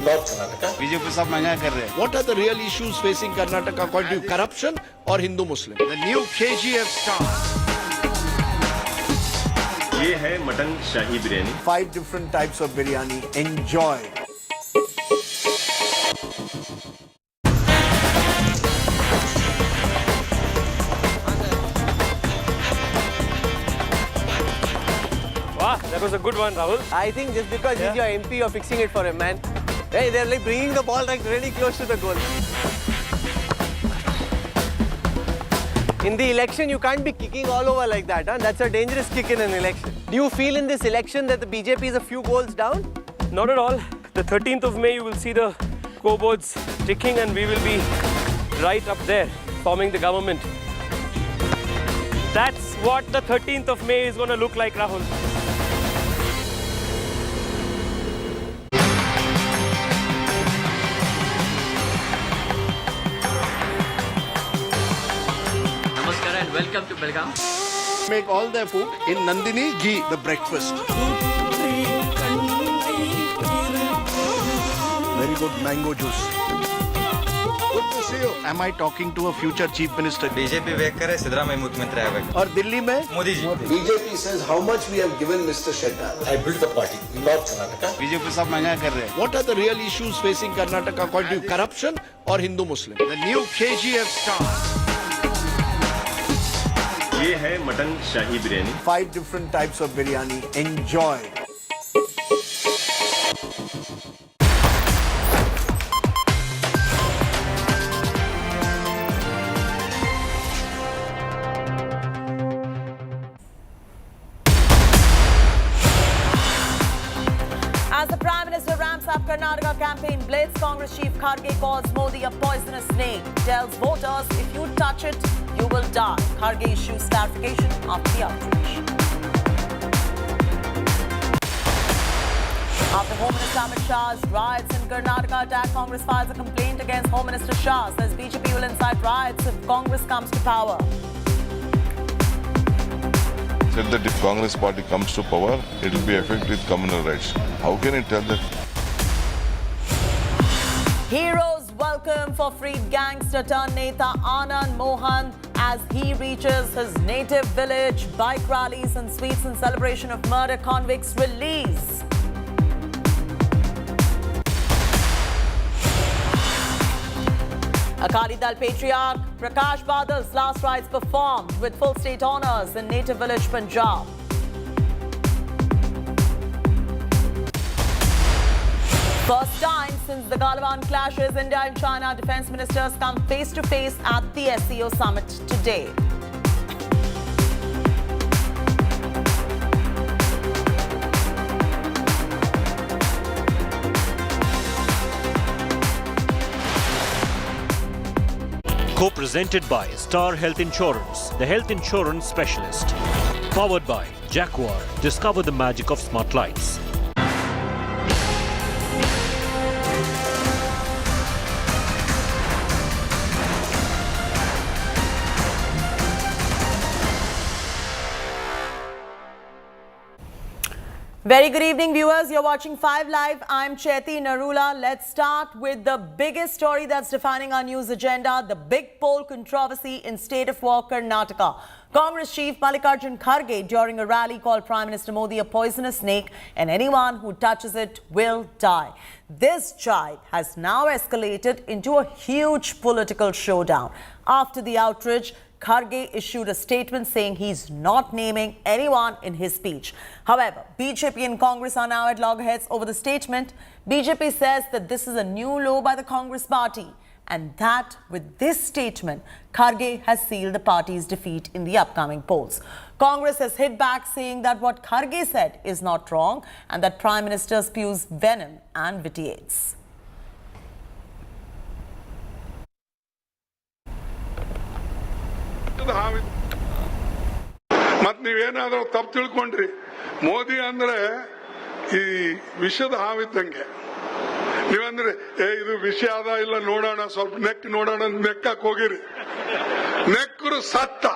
BJP सब महंगा कर रहे हैं. What are the real issues facing Karnataka according to you? Corruption or Hindu Muslim? The new KGF star. ये है mutton shahi biryani. 5 different types of biryani. Enjoy. Wow, that was a good one, Rahul. I think just because he's your MP, you're fixing it for him, man. Hey, they're like bringing the ball like really close to the goal. In the election, you can't be kicking all over like that, huh? That's a dangerous kick in an election. Do you feel in this election that the BJP is a few goals down? Not at all. The 13th of May, you will see the scoreboards ticking and we will be right up there, forming the government. That's what the 13th of May is going to look like, Rahul. And welcome to Belgaum. Make all their food in Nandini ghee, the breakfast. Very good mango juice. Good to see you. Am I talking to a future chief minister? BJP वेक करे सिद्धरामैया मुख्यमंत्री आएगा. और दिल्ली में Modi ji. BJP says how much we have given Mr. Shettar. I built the party in North Karnataka. BJP सब महंगा कर रहे हैं. What are the real issues facing Karnataka according to you? Corruption or Hindu Muslim? The new KGF star. ये है mutton shahi biryani. 5 different types of biryani. Enjoy. As the Prime Minister ramps up Karnataka campaign blitz, Congress Chief Kharge calls Modi a poisonous snake. Tells voters, if you touch it, you will die. Kharge issues clarification after the outrage. After Home Minister Amit Shah's riots in Karnataka attack, Congress files a complaint against Home Minister Shah. Says BJP will incite riots if Congress comes to power. Said that if Congress party comes to power, it will be affected with communal rights. How can he tell that? Heroes welcome for freed gangster turned Neta Anand Mohan as he reaches his native village. Bike rallies and sweets in celebration of murder convicts' release. Akali Dal Patriarch Prakash Badal's last rites performed with full state honours in native village Punjab. First time since the Galwan clashes, India and China defence ministers come face to face at the SCO summit today. Co-presented by Star Health Insurance, the health insurance specialist. Powered by Jaguar. Discover the magic of smart lights. Very good evening, viewers. You're watching 5 Live. I'm Chaiti Narula. Let's start with the biggest story that's defining our news agenda, the big poll controversy in state of war, Karnataka. Congress Chief Mallikarjun Kharge during a rally called Prime Minister Modi a poisonous snake and anyone who touches it will die. This jibe has now escalated into a huge political showdown. After the outrage, Kharge issued a statement saying he's not naming anyone in his speech. However, BJP and Congress are now at loggerheads over the statement. BJP says that this is a new low by the Congress party and that with this statement, Kharge has sealed the party's defeat in the upcoming polls. Congress has hit back saying that what Kharge said is not wrong and that Prime Minister spews venom and vitiates. ಮತ್ ನೀವೇನಾದ್ರೂ ತಪ್ಪು ತಿಳ್ಕೊಂಡ್ರಿ ಮೋದಿ ಅಂದ್ರೆ ಈ ವಿಷದ ಹಾವಿದ್ದಂಗೆ ನೀವಂದ್ರೆ ಇದು ವಿಷ ಅದ ಇಲ್ಲ ನೋಡೋಣ ಸ್ವಲ್ಪ ನೆಕ್ ನೋಡೋಣ ನೆಕ್ಕಕ್ ಹೋಗಿರಿ ನೆಕ್ಕರು ಸತ್ತ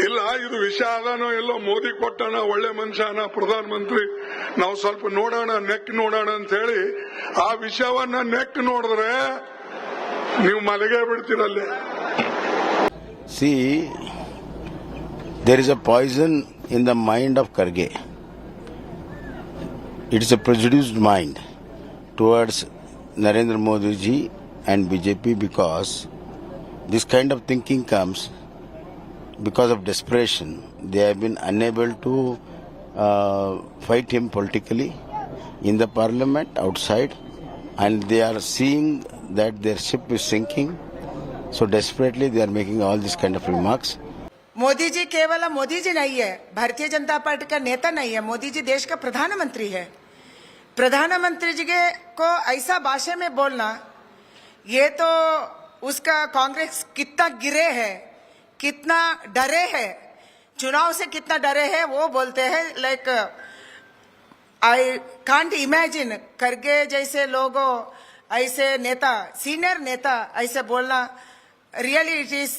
ಇಲ್ಲ ಇದು ವಿಷಯ ಅದಾನೋ ಎಲ್ಲೋ ಮೋದಿ ಕೊಟ್ಟಣ ಒಳ್ಳೆ ಮನುಷ್ಯನ ಪ್ರಧಾನ ಮಂತ್ರಿ ನಾವು ಸ್ವಲ್ಪ ನೋಡೋಣ ನೆಕ್ ನೋಡೋಣ ಅಂತ ಹೇಳಿ ಆ ವಿಷಯವನ್ನ ನೆಕ್ ನೋಡಿದ್ರೆ ನೀವು ಮಲಗೇ ಬಿಡ್ತೀರಲ್ಲೇ. See, there is a poison in the mind of Karge. It is a prejudiced mind towards Narendra Modi ji and BJP because this kind of thinking comes because of desperation. They have been unable to fight him politically in the parliament, outside, and they are seeing that their ship is sinking. So desperately they are making all these kind of remarks. Modi ji केवल मोदी जी नहीं है, Bharatiya Janata party का नेता नहीं है, मोदी जी देश का प्रधानमंत्री है. प्रधानमंत्री जी को ऐसा भाषा में बोलना, ये तो उसका कांग्रेस कितना गिरे है, कितना डरे है, चुनाव से कितना डरे है वो बोलते हैं. Like I can't imagine Kharge जैसे लोगों, ऐसे नेता, सीनियर नेता ऐसे बोलना. Really, it is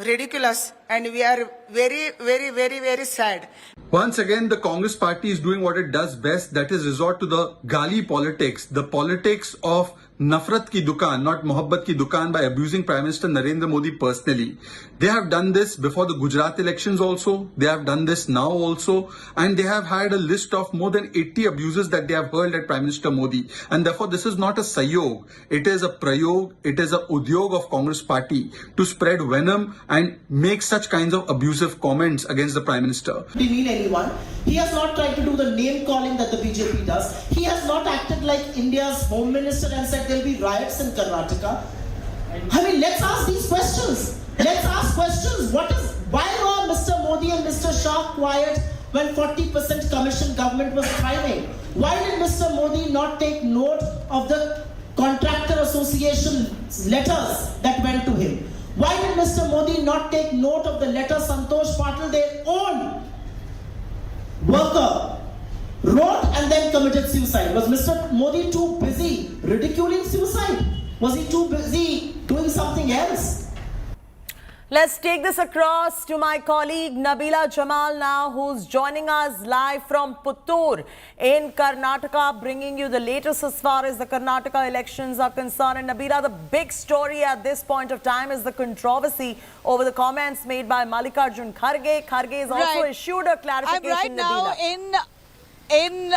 ridiculous, and we are very, very, very, very sad. Once again, the Congress party is doing what it does best, that is resort to the gali politics, the politics of nafrat ki dukaan, not mohabbat ki dukaan, by abusing Prime Minister Narendra Modi personally. They have done this before the Gujarat elections also, they have done this now also, and they have had a list of more than 80 abuses that they have hurled at Prime Minister Modi. And therefore, this is not a sayog, it is a prayog, it is a udyog of Congress party to spread venom and make such kinds of abusive comments against the Prime Minister. He mean anyone. He has not tried to do the name calling that the BJP does. He has not acted like India's Home Minister and said there will be riots in Karnataka. I mean, let's ask these questions. Let's ask questions. Why were Mr. Modi and Mr. Shah quiet when 40% commission government was thriving? Why did Mr. Modi not take note of the contractor association letters that went to him? Why did Mr. Modi not take note of the letter Santosh Patil, their own worker, wrote and then committed suicide? Was Mr. Modi too busy ridiculing suicide? Was he too busy doing something else? Let's take this across to my colleague Nabila Jamal now, who's joining us live from Puttur in Karnataka, bringing you the latest as far as the Karnataka elections are concerned. And Nabila, the big story at this point of time is the controversy over the comments made by Mallikarjun Kharge. Kharge has also issued a clarification. I'm right now in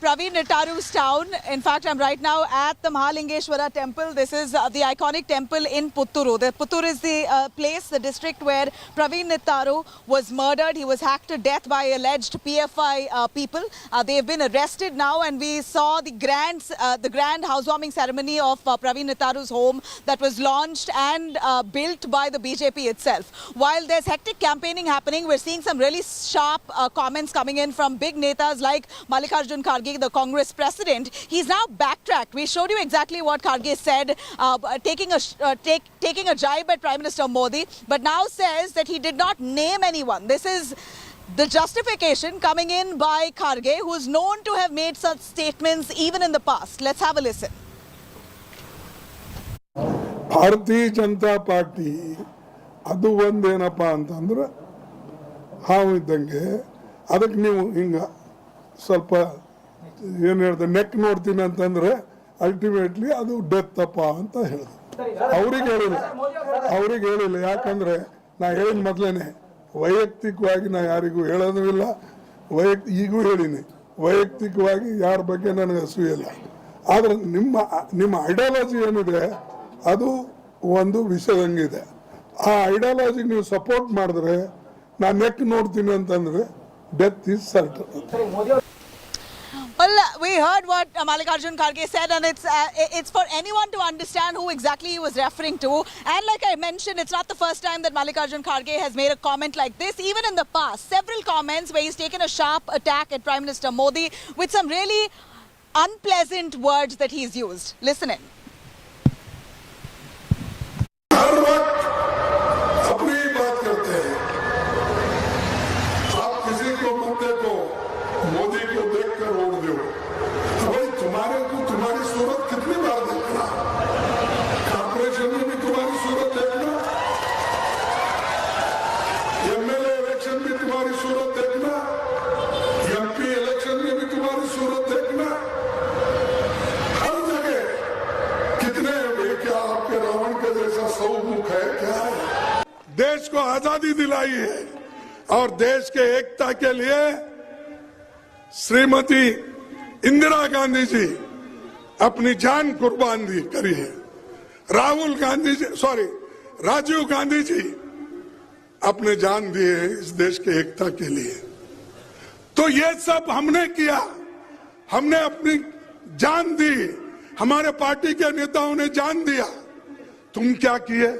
Praveen Netaru's town. In fact, I'm right now at the Mahalingeshwara temple. This is the iconic temple in Putturu. Puttur is the place, the district where Praveen Netaru was murdered. He was hacked to death by alleged PFI people. They have been arrested now, and we saw the grand housewarming ceremony of Praveen Netaru's home that was launched and built by the BJP itself. While there's hectic campaigning happening, we're seeing some really sharp comments coming in from big netas like Mallikarjun Kharge, the Congress president. He's now backtracked. We showed you exactly what Kharge said, taking a jibe at Prime Minister Modi, but now says that he did not name anyone. This is the justification coming in by Kharge, who is known to have made such statements even in the past. Let's have a listen. ಭಾರತೀಯ Janata party ಅದು ಒಂದೇನಪ್ಪ ಅಂತಂದ್ರೆ ಹಾವು ಇದ್ದಂಗೆ, ಅದಕ್ಕೆ ನೀವು ಹಿಂಗ ಸ್ವಲ್ಪ ಏನು ಹೇಳ್ದೆ ನೆಕ್ ನೋಡ್ತೀನಿ ಅಂತಂದ್ರೆ ಅಲ್ಟಿಮೇಟ್ಲಿ ಅದು ಡೆತ್ ಅಪ್ಪ ಅಂತ ಹೇಳಿದ್ರು. ಅವ್ರಿಗೆ ಹೇಳಿಲ್ಲ, ಯಾಕಂದ್ರೆ ನಾ ಹೇಳಿದ ಮೊದಲೇನೆ ವೈಯಕ್ತಿಕವಾಗಿ ನಾ ಯಾರಿಗೂ ಹೇಳೋದು ಇಲ್ಲ, ಈಗೂ ಹೇಳಿನಿ ವೈಯಕ್ತಿಕವಾಗಿ ಯಾರ ಬಗ್ಗೆ ನನಗೆ ಅಸೂಯಿಲ್ಲ. ಆದ್ರೆ ನಿಮ್ಮ ಐಡಿಯಾಲಜಿ ಏನಿದೆ ಅದು ಒಂದು ವಿಷಯದಂಗಿದೆ. ಆ ಐಡಿಯಾಲಜಿ ನೀವು ಸಪೋರ್ಟ್ ಮಾಡಿದ್ರೆ ನಾನು ನೆಕ್ ನೋಡ್ತೀನಿ ಅಂತಂದ್ರೆ death is certain. Well, we heard what Mallikarjun Kharge said, and it's for anyone to understand who exactly he was referring to. And like I mentioned, it's not the first time that Mallikarjun Kharge has made a comment like this. Even in the past, several comments where he's taken a sharp attack at Prime Minister Modi with some really unpleasant words that he's used. Listen in. देश को आजादी दिलाई है और देश के एकता के लिए श्रीमती इंदिरा गांधी जी अपनी जान कुर्बान करी है। राजीव गांधी जी अपने जान दिए इस देश के एकता के लिए। तो ये सब हमने किया, हमने अपनी जान दी, हमारे पार्टी के नेताओं ने जान दिया। तुम क्या किए?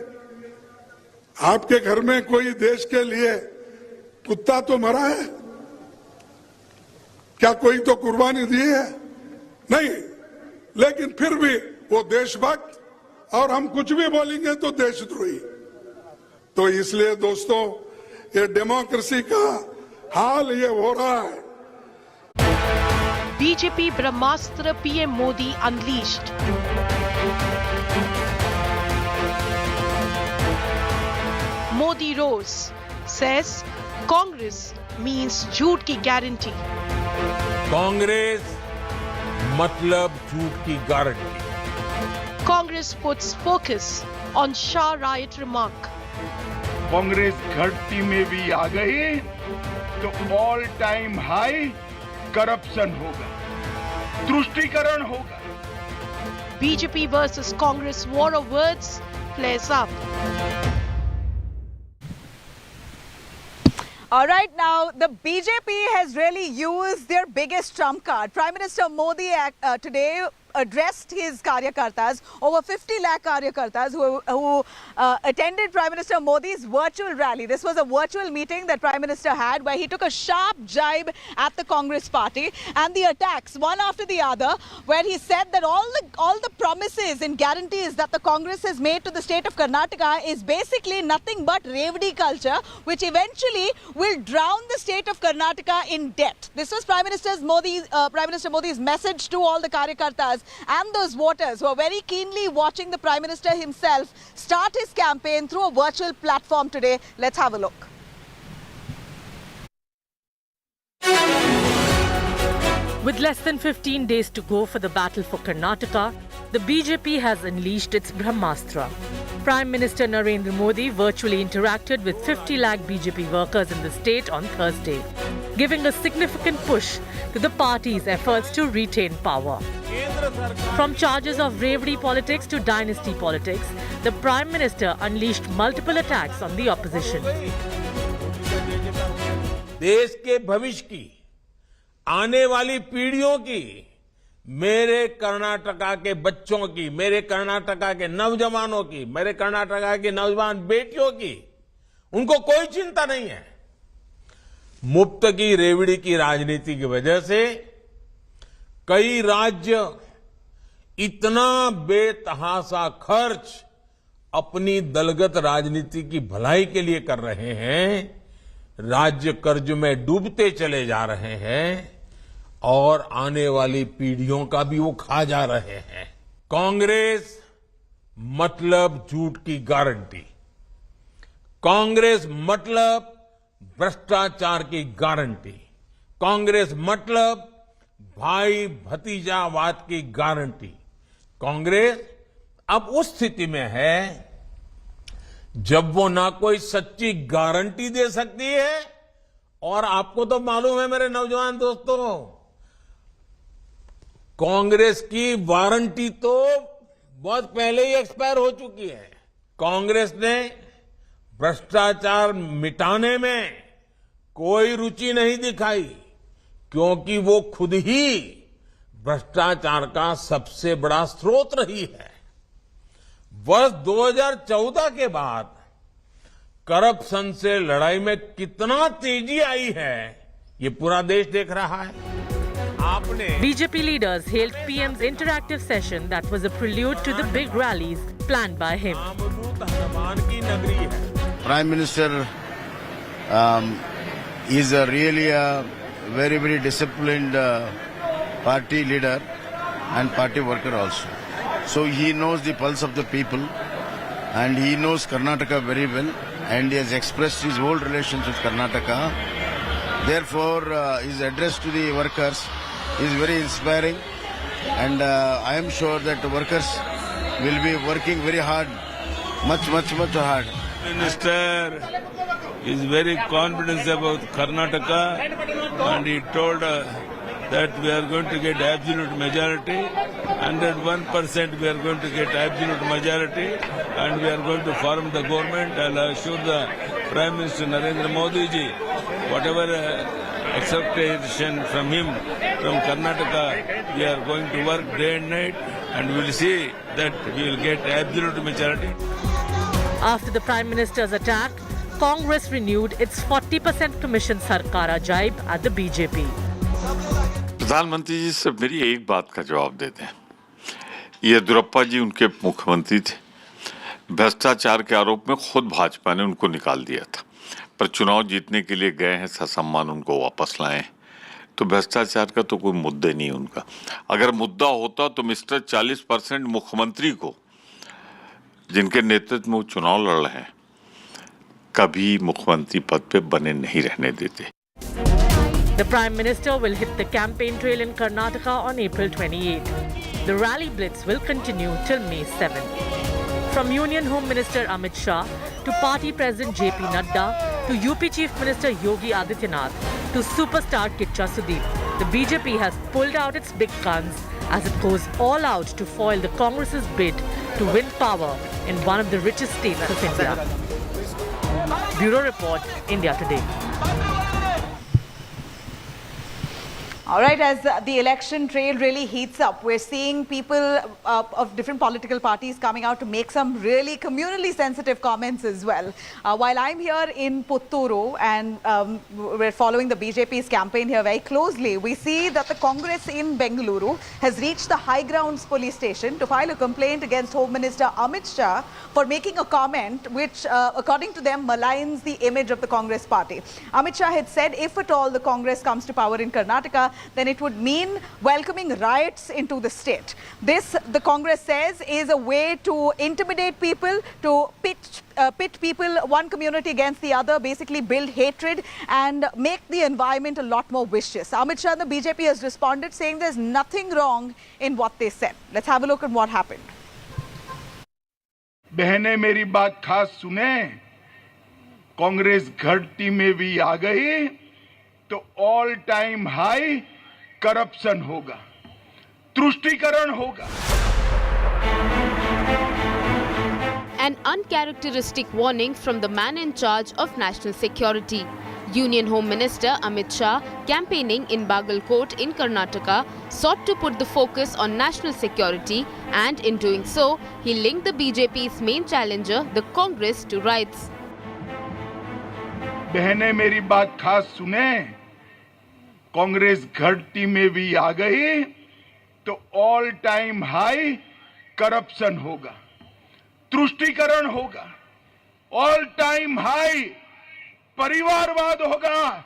आपके घर में कोई देश के लिए कुत्ता तो मरा है? क्या कोई तो कुर्बानी दी है? नहीं, लेकिन फिर भी वो देशभक्त, और हम कुछ भी बोलेंगे तो देशद्रोही। तो इसलिए दोस्तों, ये डेमोक्रेसी का हाल ये हो रहा है। बीजेपी ब्रह्मास्त्र PM Modi unleashed. Modi rose, says Congress means झूठ की गारंटी। कांग्रेस मतलब झूठ की guarantee. Congress puts focus on Shah riot remark. Congress घटती में भी आ गई तो ऑल टाइम हाई करप्शन होगा, तुष्टीकरण होगा। BJP versus Congress war of words flares up. All right, now the BJP has really used their biggest trump card. Prime Minister Modi today addressed his karyakartas, over 50 lakh karyakartas who attended Prime Minister Modi's virtual rally. This was a virtual meeting that Prime Minister had where he took a sharp jibe at the Congress party and the attacks one after the other, where he said that all the promises and guarantees that the Congress has made to the state of Karnataka is basically nothing but Revdi culture, which eventually will drown the state of Karnataka in debt. This was Prime Minister Modi's message to all the karyakartas and those voters who are very keenly watching the Prime Minister himself start his campaign through a virtual platform today. Let's have a look. With less than 15 days to go for the battle for Karnataka, the BJP has unleashed its Brahmastra. Prime Minister Narendra Modi virtually interacted with 50 lakh BJP workers in the state on Thursday, giving a significant push to the party's efforts to retain power. From charges of Revdi politics to dynasty politics, the Prime Minister unleashed multiple attacks on the opposition. देश के भविष्य की, आने वाली पीढ़ियों की, मेरे कर्नाटका के बच्चों की, मेरे कर्नाटका के नौजवानों की, मेरे कर्नाटका की नौजवान बेटियों की, उनको कोई चिंता नहीं है। मुफ्त की रेवड़ी की राजनीति की वजह से कई राज्य इतना बेतहासा खर्च अपनी दलगत राजनीति की भलाई के लिए कर रहे हैं, राज्य कर्ज में डूबते चले जा रहे हैं और आने वाली पीढ़ियों का भी वो खा जा रहे हैं। कांग्रेस मतलब झूठ की गारंटी, कांग्रेस मतलब भ्रष्टाचार की गारंटी, कांग्रेस मतलब भाई भतीजावाद की गारंटी। कांग्रेस अब उस स्थिति में है जब वो ना कोई सच्ची गारंटी दे सकती है, और आपको तो मालूम है मेरे नौजवान दोस्तों, कांग्रेस की वारंटी तो बहुत पहले ही एक्सपायर हो चुकी है। कांग्रेस ने भ्रष्टाचार मिटाने में कोई रुचि नहीं दिखाई, क्योंकि वो खुद ही भ्रष्टाचार का सबसे बड़ा स्रोत रही है। वर्ष 2014 के बाद करप्शन से लड़ाई में कितना तेजी आई है, ये पूरा देश देख रहा है। आपने BJP leaders hailed PM's interactive session that was a prelude to the big rallies planned by him. Prime Minister is really a very, very disciplined party leader and party worker also. So he knows the pulse of the people and he knows Karnataka very well, and he has expressed his old relations with Karnataka. Therefore, his address to the workers is very inspiring, and I am sure that the workers will be working very hard, much hard, Minister is very confident about Karnataka, and he told that we are going to get absolute majority, 101% we are going to get absolute majority, and we are going to form the government. I'll assure the Prime Minister Narendra Modi ji, whatever expectation from him, from Karnataka, we are going to work day and night, and we will see that we will get absolute majority. After the Prime Minister's attack, Congress renewed its 40% commission Sarkara jibe at the BJP. प्रधानमंत्री जी से मेरी एक बात का जवाब दे दें। येदियुरप्पा जी उनके मुख्यमंत्री थे। भ्रष्टाचार के आरोप में खुद भाजपा ने उनको निकाल दिया था, पर चुनाव जीतने के लिए गए हैं, ससम्मान उनको वापस लाए। तो भ्रष्टाचार का तो कोई मुद्दा नहीं उनका। अगर मुद्दा होता तो मिस्टर 40% मुख्यमंत्री को, जिनके नेतृत्व में वो चुनाव लड़ रहे हैं, कभी मुख्यमंत्री पद पे बने नहीं रहने देते। The Prime Minister will hit the campaign trail in Karnataka on April 28. The rally blitz will continue till May 7. From Union Home Minister Amit Shah to Party President JP Nadda to UP Chief Minister Yogi Adityanath to superstar Kicha Sudeep, the BJP has pulled out its big guns as it goes all out to foil the Congress's bid to win power in one of the richest states of India. Bureau Report, India Today. All right, as the election trail really heats up, we're seeing people of different political parties coming out to make some really communally sensitive comments as well. While I'm here in Putturu and we're following the BJP's campaign here very closely, we see that the Congress in Bengaluru has reached the High Grounds police station to file a complaint against Home Minister Amit Shah for making a comment which, according to them, maligns the image of the Congress party. Amit Shah had said if at all the Congress comes to power in Karnataka, then it would mean welcoming riots into the state. This, the Congress says, is a way to intimidate people, to pit people, one community against the other, basically build hatred and make the environment a lot more vicious. Amit Shah and the BJP has responded saying there's nothing wrong in what they said. Let's have a look at what happened. बहनें मेरी बात खास सुने, कांग्रेस घटती में भी आ गई तो ऑल टाइम हाई करप्शन होगा, तुष्टीकरण होगा। An uncharacteristic warning from the man in charge of national security. Union Home Minister Amit Shah, campaigning in Bagalkot in Karnataka, sought to put the focus on national security, and in doing so, he linked the BJP's main challenger, the Congress, to riots. बहनें मेरी बात खास सुने, कांग्रेस घटती में भी आ गई तो ऑल टाइम हाई करप्शन होगा, तुष्टीकरण होगा, ऑल टाइम हाई परिवारवाद होगा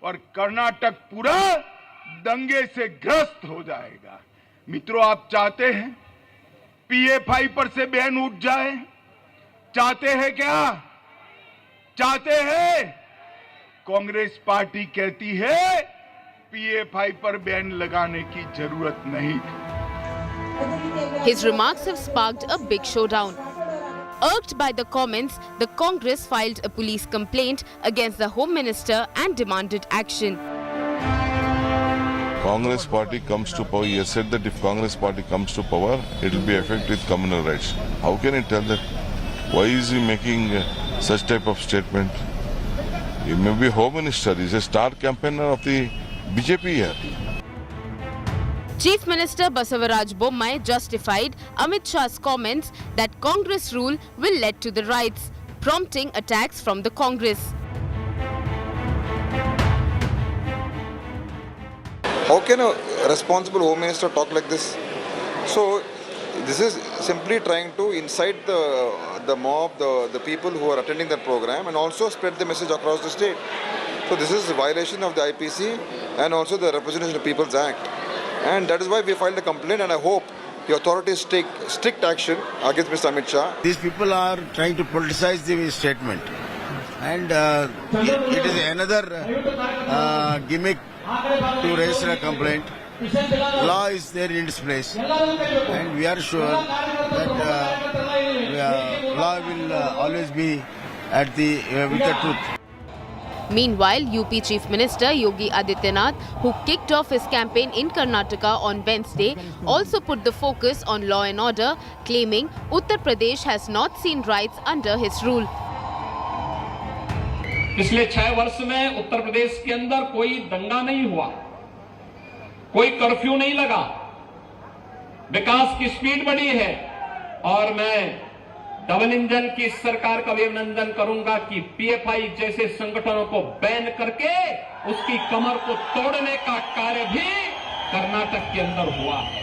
और कर्नाटक पूरा दंगे से ग्रस्त हो जाएगा। मित्रों, आप चाहते हैं पीएफआई पर से बैन उठ जाए? चाहते हैं क्या? चाहते हैं? कांग्रेस पार्टी कहती है पीएफआई पर बैन लगाने की जरूरत नहीं। His remarks have sparked a big showdown. Irked by the comments, the Congress filed a police complaint against the Home Minister and demanded action. Congress party comes to power. He has said that if Congress party comes to power, it will be affected with communal rights. How can he tell that? Why is he making such type of statement? He may be Home Minister. He is a star campaigner of the BJP here. Chief Minister Basavaraj Bommai justified Amit Shah's comments that Congress rule will lead to the riots, prompting attacks from the Congress. How can a responsible Home Minister talk like this? So, this is simply trying to incite the mob, the people who are attending that program, and also spread the message across the state. So this is a violation of the IPC and also the Representation of People's Act. And that is why we filed a complaint, and I hope the authorities take strict action against Mr. Amit Shah. These people are trying to politicize the statement, and it is another gimmick to register a complaint. Law is there in its place, and we are sure that law will always be at the weaker truth. Meanwhile, UP Chief Minister Yogi Adityanath, who kicked off his campaign in Karnataka on Wednesday, also put the focus on law and order, claiming Uttar Pradesh has not seen riots under his rule. पिछले 6 वर्ष में उत्तर प्रदेश के अंदर कोई दंगा नहीं हुआ, कोई कर्फ्यू नहीं लगा, विकास की स्पीड बढ़ी है और मैं डबल इंजन की सरकार का भी अभिनंदन करूंगा कि पीएफआई जैसे संगठनों को बैन करके उसकी कमर को तोड़ने का कार्य भी कर्नाटक के अंदर हुआ है.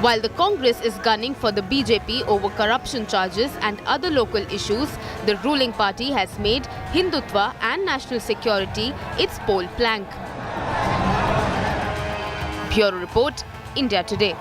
While the Congress is gunning for the BJP over corruption charges and other local issues, the ruling party has made Hindutva and national security its pole plank. Bureau Report, India Today.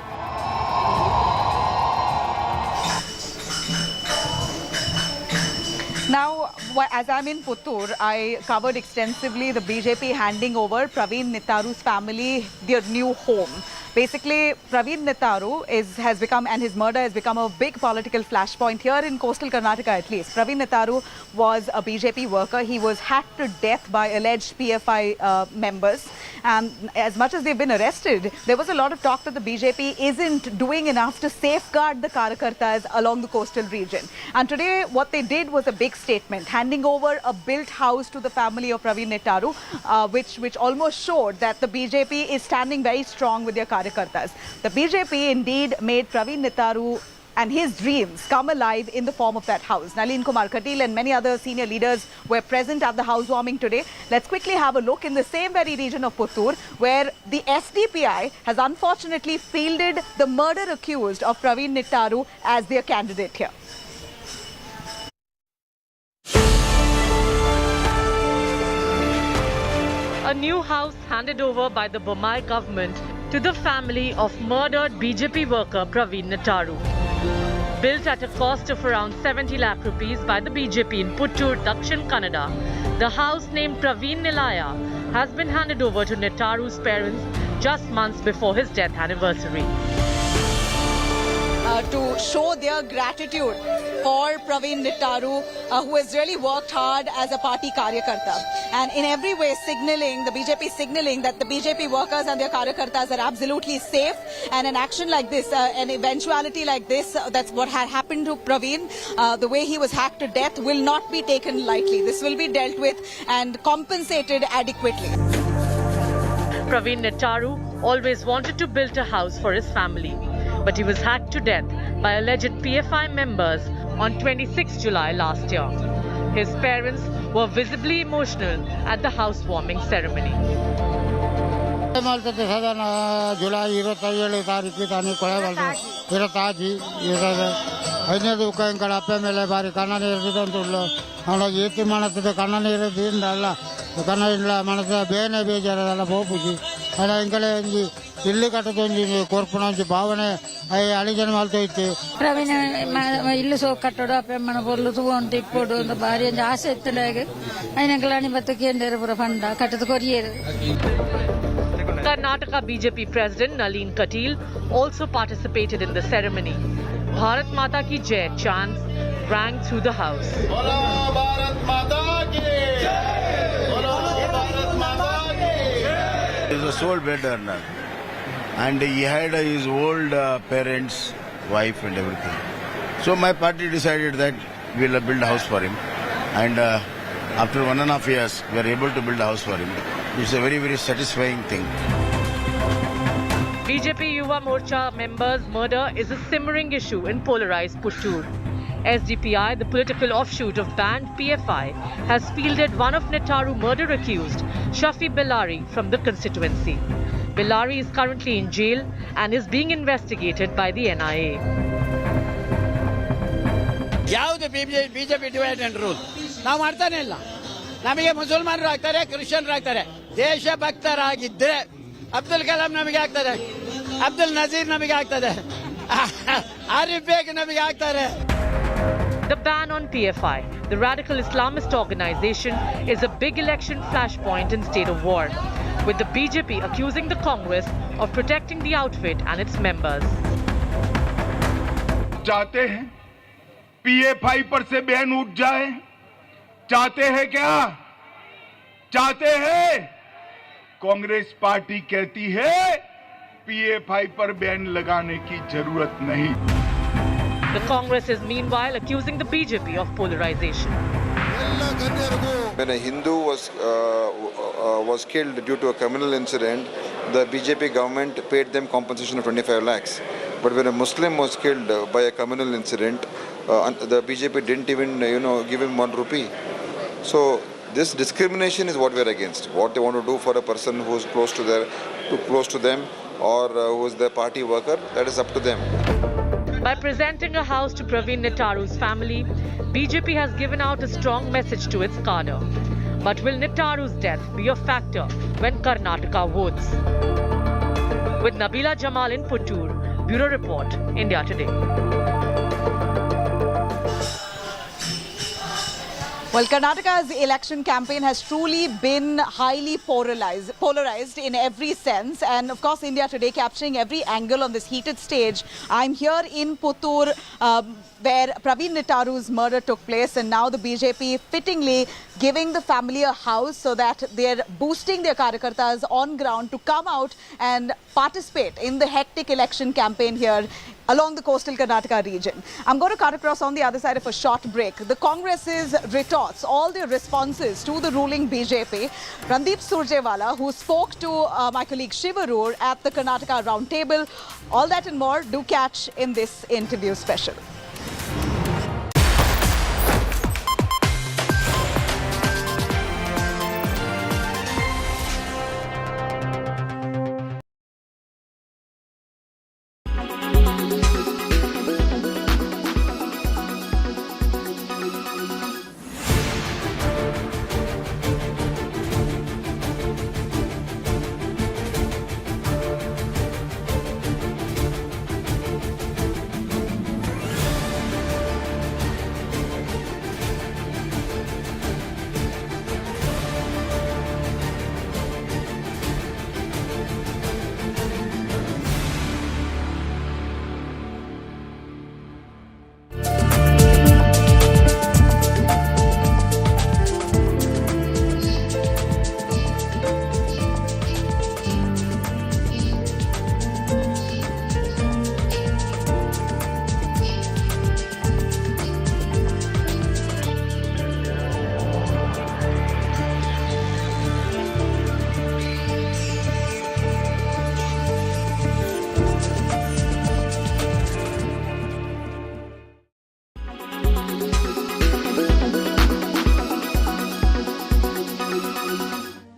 Now, as I'm in Puttur, I covered extensively the BJP handing over Praveen Nitharu's family their new home. Basically, Praveen Nitharu has become, and his murder has become a big political flashpoint here in coastal Karnataka at least. Praveen Nitharu was a BJP worker. He was hacked to death by alleged PFI members. And as much as they've been arrested, there was a lot of talk that the BJP isn't doing enough to safeguard the Karyakartas along the coastal region. And today, what they did was a big statement, handing over a built house to the family of Praveen Nitharu, which almost showed that the BJP is standing very strong with their Karyakartas. The BJP indeed made Praveen Nitharu and his dreams come alive in the form of that house. Nalin Kumar Katil and many other senior leaders were present at the housewarming today. Let's quickly have a look in the same very region of Puttur, where the SDPI has unfortunately fielded the murder accused of Praveen Nitharu as their candidate here. A new house handed over by the Bommai government to the family of murdered BJP worker Praveen Nitharu. Built at a cost of around 70 lakh rupees by the BJP in Puttur, Dakshin Kannada, the house named Praveen Nilaya has been handed over to Nitharu's parents just months before his death anniversary. To show their gratitude for Praveen Nitharu, who has really worked hard as a party Karyakarta. And in every way signaling, the BJP signaling that the BJP workers and their Karyakartas are absolutely safe. And an action like this, an eventuality like this, that's what had happened to Praveen, the way he was hacked to death, will not be taken lightly. This will be dealt with and compensated adequately. Praveen Nitharu always wanted to build a house for his family, but he was hacked to death by alleged PFI members on 26 July last year. His parents were visibly emotional at the housewarming ceremony. ఇల్లు కట్టుకొని కోరుకున్నాంచి భావన అలిజన వాళ్ళతో ఇచ్చి ప్రవీణ ఇల్లు so కట్టడు మన పొర్లు తూంటి ఇప్పుడు భార్య ఆశ ఎత్తలేక అయినకలాని బతుకేందరు ఫండ కట్టదు కొరియరు. Karnataka BJP President Nalin Katil also participated in the ceremony. Bharat Mata Ki Jai chants rang through the house. He was a sole breadwinner, and he had his old parents, wife and everything. So my party decided that we will build a house for him, and after 1.5 years we are able to build a house for him. It's a very, very satisfying thing. BJP Yuva Morcha members' murder is a simmering issue in polarized Puttur. SDPI, the political offshoot of banned PFI, has fielded one of Nitharu murder accused, Shafi Bellari, from the constituency. Bellari is currently in jail and is being investigated by the NIA. ಯಾವುದು BJP divide and rule ನಾವು ಮಾಡ್ತಾನೆ ಇಲ್ಲ. ನಮಗೆ ಮುಸಲ್ಮಾನರು ಆಗ್ತಾರೆ, ಕ್ರಿಶ್ಚಿಯನ್ರು ಆಗ್ತಾರೆ. ದೇಶಭಕ್ತರಾಗಿದ್ದರೆ ಅಬ್ದುಲ್ ಕಲಾಂ ನಮಗೆ ಆಗ್ತದೆ, ಅಬ್ದುಲ್ ನಜೀರ್ ನಮಗೆ ಆಗ್ತದೆ, ಆರಿಫ್ ಬೇಗ್ ನಮಗೆ ಆಗ್ತಾರೆ. The ban on PFI, the radical Islamist organization, is a big election flashpoint in state of war, with the BJP accusing the Congress of protecting the outfit and its members. चाहते हैं PA5 पर से ban उठ जाए? चाहते हैं क्या? चाहते हैं? कांग्रेस पार्टी कहती है PA5 पर बैन लगाने की जरूरत नहीं. The Congress is meanwhile accusing the BJP of polarization. When a Hindu was killed due to a communal incident, the BJP government paid them compensation of 25 lakhs. But when a Muslim was killed by a communal incident, the BJP didn't even give him 1 rupee. So this discrimination is what we are against. What they want to do for a person who is close to them or who is their party worker, that is up to them. By presenting a house to Praveen Netaru's family, BJP has given out a strong message to its cadre. But will Netaru's death be a factor when Karnataka votes? With Nabila Jamal in Puttur, Bureau Report, India Today. Well, Karnataka's election campaign has truly been highly polarized in every sense. And of course, India Today capturing every angle on this heated stage. I'm here in Puttur, where Praveen Netaru's murder took place, and now the BJP fittingly giving the family a house so that they're boosting their karyakartas on ground to come out and participate in the hectic election campaign here along the coastal Karnataka region. I'm going to cut across on the other side of a short break. The Congress's retorts, all their responses to the ruling BJP. Randeep Surjewala, who spoke to my colleague Shivarur at the Karnataka Roundtable. All that and more do catch in this interview special.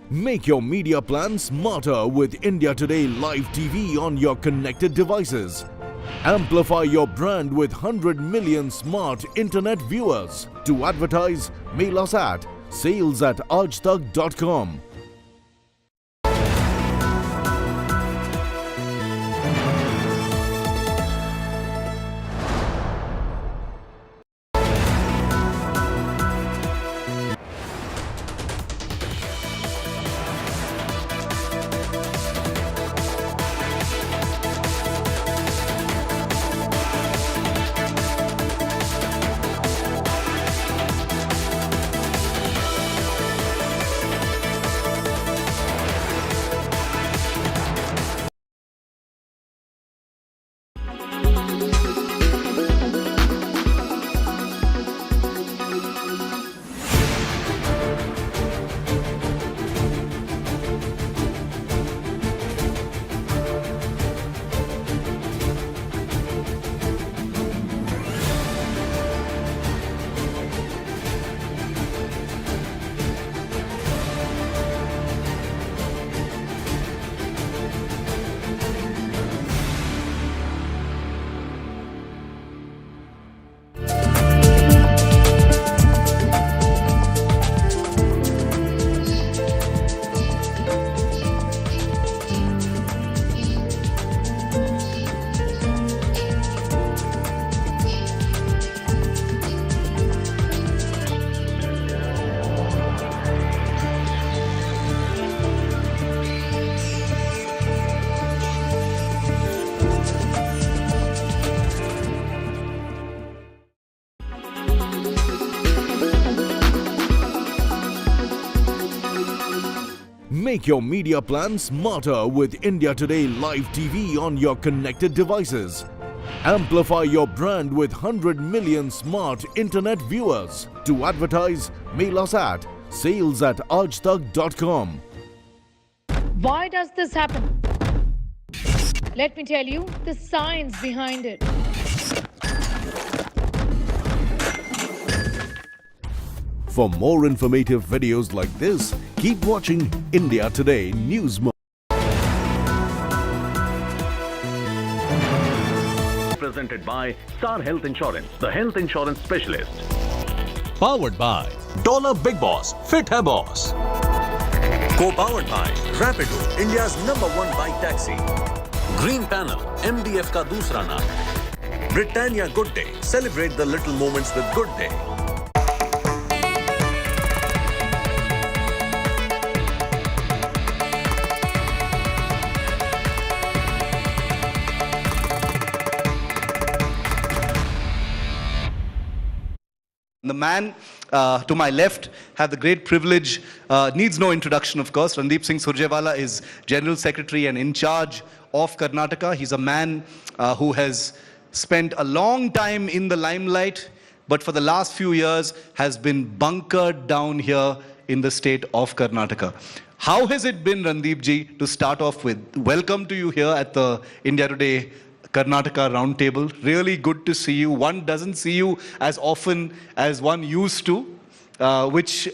Make your media plan smarter with India Today Live TV on your connected devices. Amplify your brand with 100 million smart internet viewers. To advertise, mail us at sales@aajtak.com. Make your media plan smarter with India Today Live TV on your connected devices. Amplify your brand with 100 million smart internet viewers. To advertise, mail us at sales@aajtak.com. Why does this happen? Let me tell you the science behind it. For more informative videos like this, keep watching India Today News Mode. Presented by Star Health Insurance, the health insurance specialist. Powered by Dollar Big Boss, Fit Hai Boss. Co-powered by Rapido, India's #1 bike taxi. Green Panel, MDF ka dusra naam. Britannia Good Day, celebrate the little moments with Good Day. The man to my left have the great privilege, needs no introduction of course. Randeep Singh Surjewala is General Secretary and in charge of Karnataka. He's a man who has spent a long time in the limelight, but for the last few years has been bunkered down here in the state of Karnataka. How has it been, Randeep ji, to start off with? Welcome to you here at the India Today Karnataka Roundtable. Really good to see you. One doesn't see you as often as one used to, which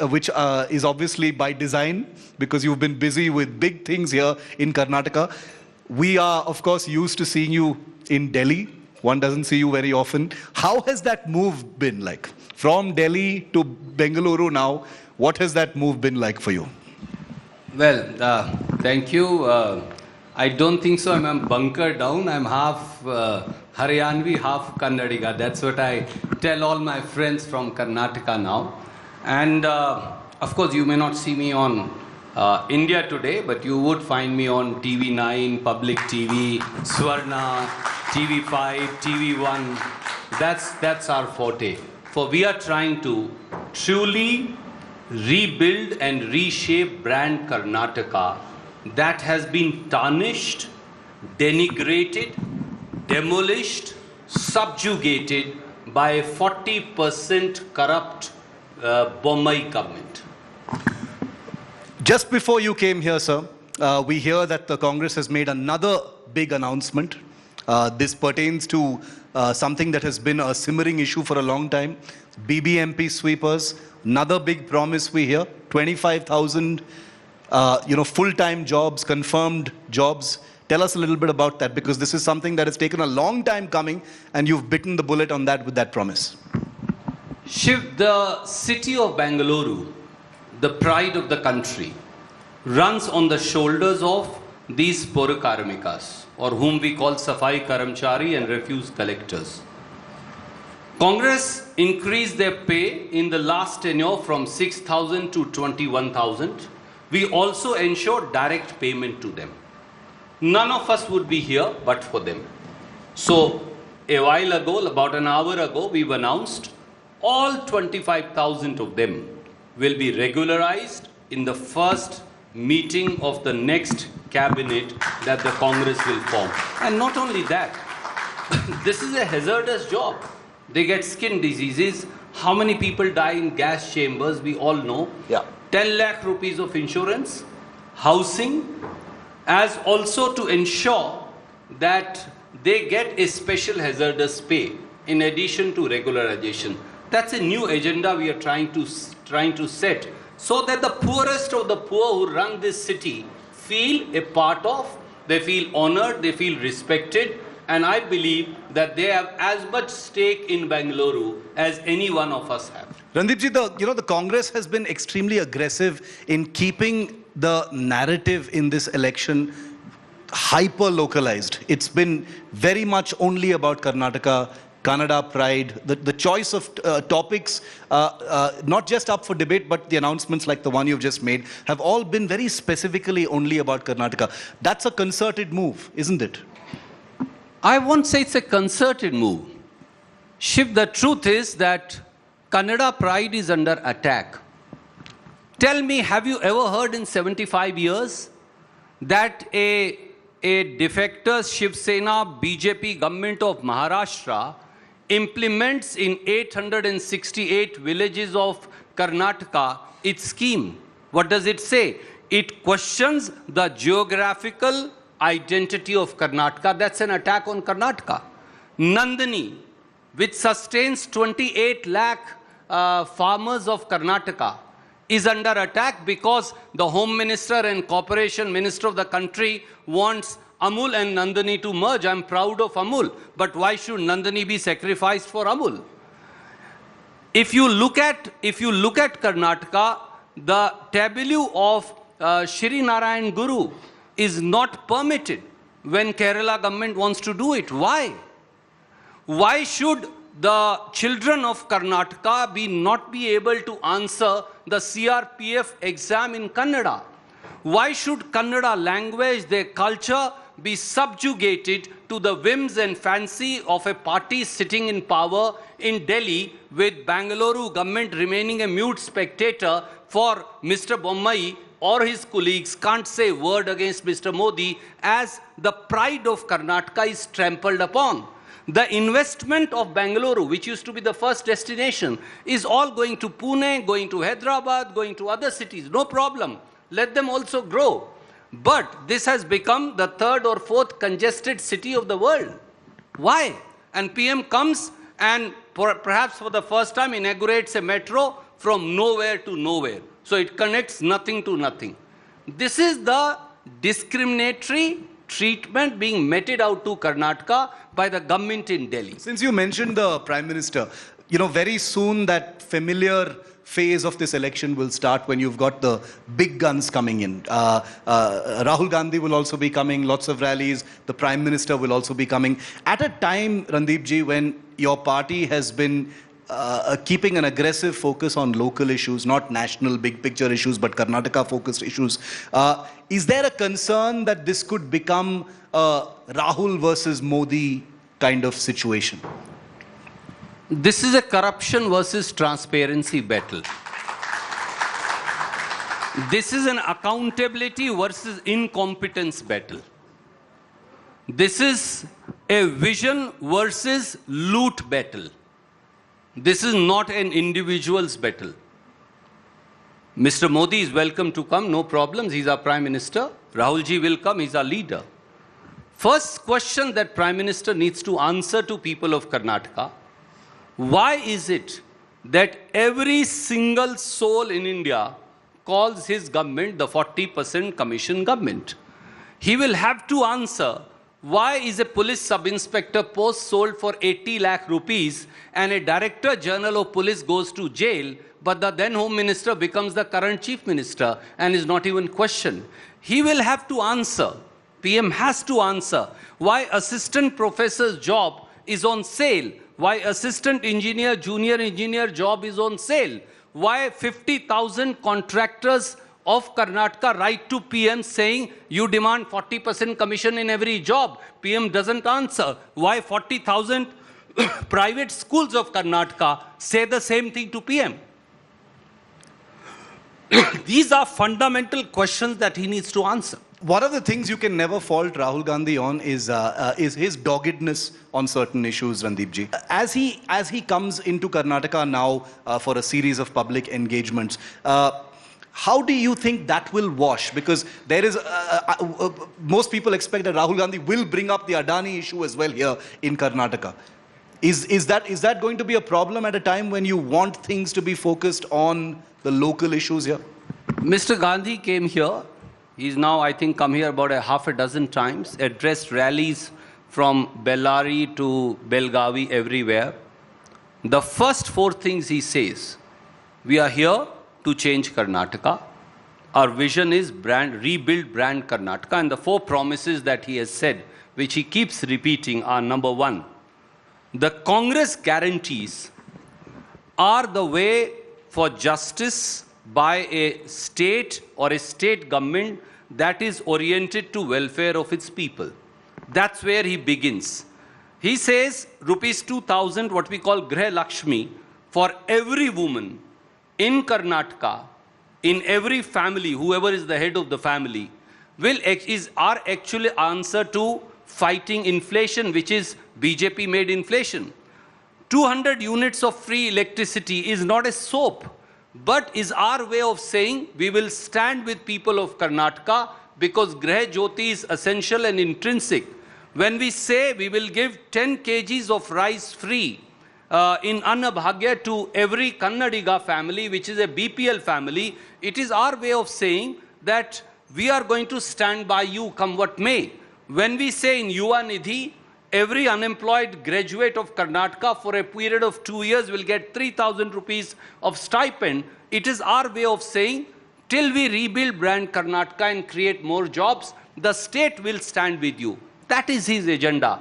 is obviously by design because you've been busy with big things here in Karnataka. We are, of course, used to seeing you in Delhi. One doesn't see you very often. How has that move been like? From Delhi to Bengaluru now, what has that move been like for you? Well, thank you. I don't think so. I'm bunkered down. I'm half Haryanvi, half Kannadiga. That's what I tell all my friends from Karnataka now. And of course, you may not see me on India Today, but you would find me on TV9, Public TV, Swarna, TV5, TV1. That's our forte. For we are trying to truly rebuild and reshape brand Karnataka that has been tarnished, denigrated, demolished, subjugated by a 40% corrupt Bombay government. Just before you came here, sir, we hear that the Congress has made another big announcement. This pertains to something that has been a simmering issue for a long time. BBMP sweepers, another big promise we hear, 25,000 full-time jobs, confirmed jobs. Tell us a little bit about that, because this is something that has taken a long time coming and you've bitten the bullet on that with that promise. Shiv, the city of Bengaluru, the pride of the country, runs on the shoulders of these Purakarmikas, or whom we call Safai Karamchari and refuse collectors. Congress increased their pay in the last tenure from 6,000 to 21,000. We also ensured direct payment to them. None of us would be here but for them. So a while ago, about an hour ago, we've announced all 25,000 of them will be regularized in the first meeting of the next cabinet that the Congress will form. And not only that, this is a hazardous job. They get skin diseases. How many people die in gas chambers? We all know. Yeah. 10 lakh rupees of insurance, housing, as also to ensure that they get a special hazardous pay in addition to regularization. That's a new agenda we are trying to set, so that the poorest of the poor who run this city feel a part of, they feel honored, they feel respected, and I believe that they have as much stake in Bengaluru as any one of us have. Randeep ji, the Congress has been extremely aggressive in keeping the narrative in this election hyper-localized. It's been very much only about Karnataka, Kannada pride, the choice of topics, not just up for debate, but the announcements like the one you've just made, have all been very specifically only about Karnataka. That's a concerted move, isn't it? I won't say it's a concerted move. Shiv, the truth is that Kannada pride is under attack. Tell me, have you ever heard in 75 years that a defector Shiv Sena BJP government of Maharashtra implements in 868 villages of Karnataka its scheme? What does it say? It questions the geographical identity of Karnataka. That's an attack on Karnataka. Nandini, which sustains 28 lakh farmers of Karnataka, is under attack because the Home Minister and Corporation Minister of the country wants Amul and Nandini to merge. I'm proud of Amul, but why should Nandini be sacrificed for Amul? If you look at Karnataka, the tableau of Shri Narayan Guru is not permitted when Kerala government wants to do it. Why? Why should the children of Karnataka not be able to answer the CRPF exam in Kannada? Why should Kannada language, their culture, be subjugated to the whims and fancy of a party sitting in power in Delhi, with Bangalore government remaining a mute spectator for Mr. Bommai or his colleagues can't say a word against Mr. Modi, as the pride of Karnataka is trampled upon? The investment of Bangalore, which used to be the first destination, is all going to Pune, going to Hyderabad, going to other cities. No problem. Let them also grow. But this has become the third or fourth congested city of the world. Why? And PM comes and perhaps for the first time inaugurates a metro from nowhere to nowhere. So it connects nothing to nothing. This is the discriminatory treatment being meted out to Karnataka by the government in Delhi. Since you mentioned the Prime Minister, very soon that familiar phase of this election will start when you've got the big guns coming in. Rahul Gandhi will also be coming, lots of rallies. The Prime Minister will also be coming. At a time, Randeep ji, when your party has been keeping an aggressive focus on local issues, not national big picture issues, but Karnataka focused issues, is there a concern that this could become a Rahul versus Modi kind of situation? This is a corruption versus transparency battle. This is an accountability versus incompetence battle. This is a vision versus loot battle. This is not an individual's battle. Mr. Modi is welcome to come, no problems. He's our Prime Minister. Rahul ji will come, he's our leader. First question that Prime Minister needs to answer to people of Karnataka: why is it that every single soul in India calls his government the 40% commission government? He will have to answer, why is a police sub-inspector post sold for 80 lakh rupees and a director general of police goes to jail, but the then Home Minister becomes the current Chief Minister and is not even questioned? He will have to answer, PM has to answer, why assistant professor's job is on sale, why assistant engineer, junior engineer job is on sale, why 50,000 contractors of Karnataka write to PM saying you demand 40% commission in every job. PM doesn't answer. Why 40,000 private schools of Karnataka say the same thing to PM? These are fundamental questions that he needs to answer. One of the things you can never fault Rahul Gandhi on is his doggedness on certain issues, Randeep ji. As he comes into Karnataka now for a series of public engagements, how do you think that will wash? Because there is most people expect that Rahul Gandhi will bring up the Adani issue as well here in Karnataka. Is that going to be a problem at a time when you want things to be focused on the local issues here? Mr. Gandhi came here. He's now, I think, come here about a half a dozen times, addressed rallies from Bellary to Belgavi, everywhere. The first four things he says: we are here to change Karnataka. Our vision is rebuild brand Karnataka. And the four promises that he has said, which he keeps repeating, are: number one, the Congress guarantees are the way for justice by a state or a state government that is oriented to welfare of its people. That's where he begins. He says rupees 2,000, what we call Greh Lakshmi, for every woman in Karnataka in every family, whoever is the head of the family, is our actual answer to fighting inflation, which is BJP made inflation. 200 units of free electricity is not a soap, but is our way of saying we will stand with people of Karnataka because Greh Jyoti is essential and intrinsic. When we say we will give 10 kgs of rice free in Annabhagya to every Kannadiga family, which is a BPL family, it is our way of saying that we are going to stand by you come what may. When we say in Yuva Nidhi, every unemployed graduate of Karnataka for a period of 2 years will get 3,000 rupees of stipend, it is our way of saying till we rebuild brand Karnataka and create more jobs, the state will stand with you. That is his agenda.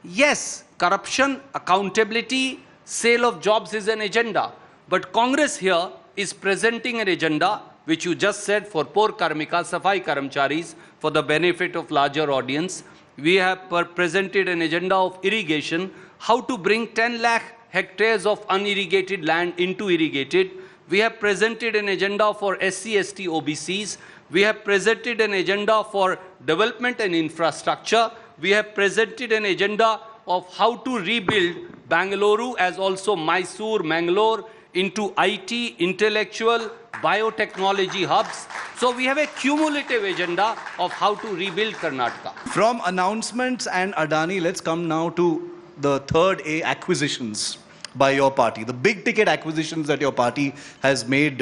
Yes, corruption, accountability, sale of jobs is an agenda. But Congress here is presenting an agenda, which you just said, for poor karmika, safai karamcharis, for the benefit of larger audience. We have presented an agenda of irrigation, how to bring 10 lakh hectares of unirrigated land into irrigated. We have presented an agenda for SC, ST, OBCs. We have presented an agenda for development and infrastructure. We have presented an agenda of how to rebuild Bangalore as also Mysore, Mangalore into IT, intellectual, biotechnology hubs. So we have a cumulative agenda of how to rebuild Karnataka. From announcements and Adani, let's come now to the third A, acquisitions by your party. The big ticket acquisitions that your party has made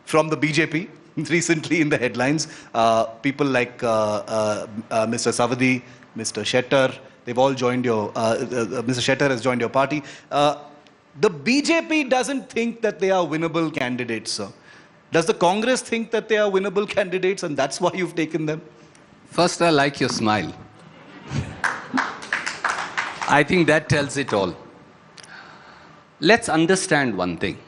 from the BJP recently in the headlines. People like Mr. Savadi, Mr. Shettar, they've all joined your, Mr. Shettar has joined your party. The BJP doesn't think that they are winnable candidates, sir. Does the Congress think that they are winnable candidates and that's why you've taken them? First, I like your smile. I think that tells it all. Let's understand one thing.